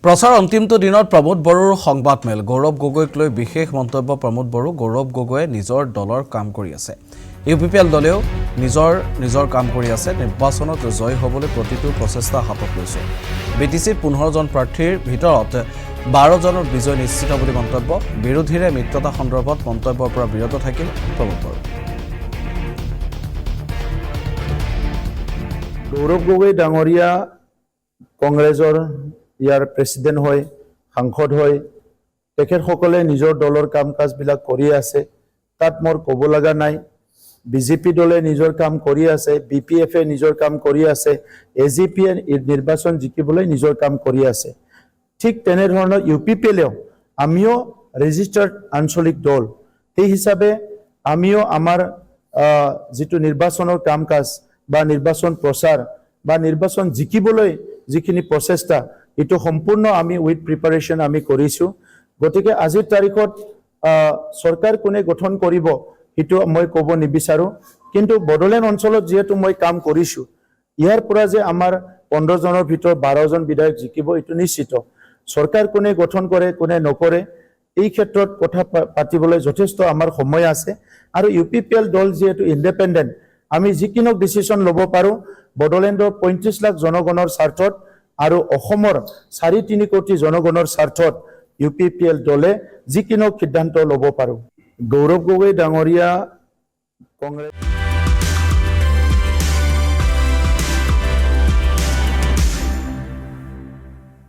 প্ৰচাৰ অন্তিমটো দিনত প্ৰমোদ বড়োৰ সংবাদমেল গৌৰৱ গগৈক লৈ বিশেষ মন্তব্য প্ৰমোদ বড়ো গৌৰৱ গগৈয়ে নিজৰ দলৰ কাম কৰি আছে ইউপিপিএল দলেও নিজৰ কাম কৰি আছে নিৰ্বাচনত জয় হ'বলৈ প্ৰতিটো প্ৰচেষ্টা হাতত লৈছে বিটিচিৰ 15 জন প্ৰাৰ্থীৰ ভিতৰত 12 জনৰ বিজয় নিশ্চিত বুলি মন্তব্য বিৰোধীৰে মিত্ৰতা সন্দৰ্ভত মন্তব্যৰ পৰা বিৰত থাকিল প্ৰমোদ বড়ো গৌৰৱ গগৈ ডাঙৰীয়া কংগ্ৰেছৰ ইয়াৰ প্ৰেসিডেন্ট হয় সাংসদ হয় তেখেতসকলে নিজৰ দলৰ কাম কাজবিলাক কৰি আছে তাত মোৰ ক'ব লগা নাই বিজেপি দলে নিজৰ কাম কৰি আছে বিপিএফ এ নিজৰ কাম কৰি আছে এজিপি নিৰ্বাচন জিকিবলৈ নিজৰ কাম কৰি আছে ঠিক তেনে ধৰণৰ ইউপিপিএলও আমিও ৰেজিষ্টাৰ্ড আঞ্চলিক দল সেই হিচাপে আমিও আমাৰ যেটো নিৰ্বাচনৰ কাম কাজ বা নিৰ্বাচন প্ৰচাৰ বা নিৰ্বাচন জিকিবলৈ যিখিনি প্ৰচেষ্টা এটো সম্পূৰ্ণ আমি উইথ প্ৰিপাৰেচন আমি কৰিছো গতিকে আজিৰ তাৰিখত সৰকাৰ কোনে গঠন কৰিব এটো মই ক'ব নিবিচাৰো কিন্তু বড়োলেণ্ড অঞ্চলত যেহেতু মই কাম কৰিছো ইয়াৰ পৰা যে আমাৰ 15 জনৰ ভিতৰত 12 জন বিধায়ক জিকিব এটো নিশ্চিত সৰকাৰ কোনে গঠন কৰে কোনে নকৰে এই ক্ষেত্ৰত কথা পাতিবলৈ যথেষ্ট আমাৰ সময় আছে আৰু ইউপিপিএল দল যেহেতু ইন্ডিপেন্ডেন্ট আমি যিকিনো ডিসিশন ল'ব পাৰো বড়োলেণ্ডৰ 35 লাখ জনগণৰ স্বাৰ্থত আৰু অসমৰ 4.5 কোটি জনগণৰ স্বাৰ্থত ইউপিপিএল দলে যিকিনো সিদ্ধান্ত ল'ব পাৰো গৌৰৱ গগৈ ডাঙৰীয়া কংগ্ৰেছ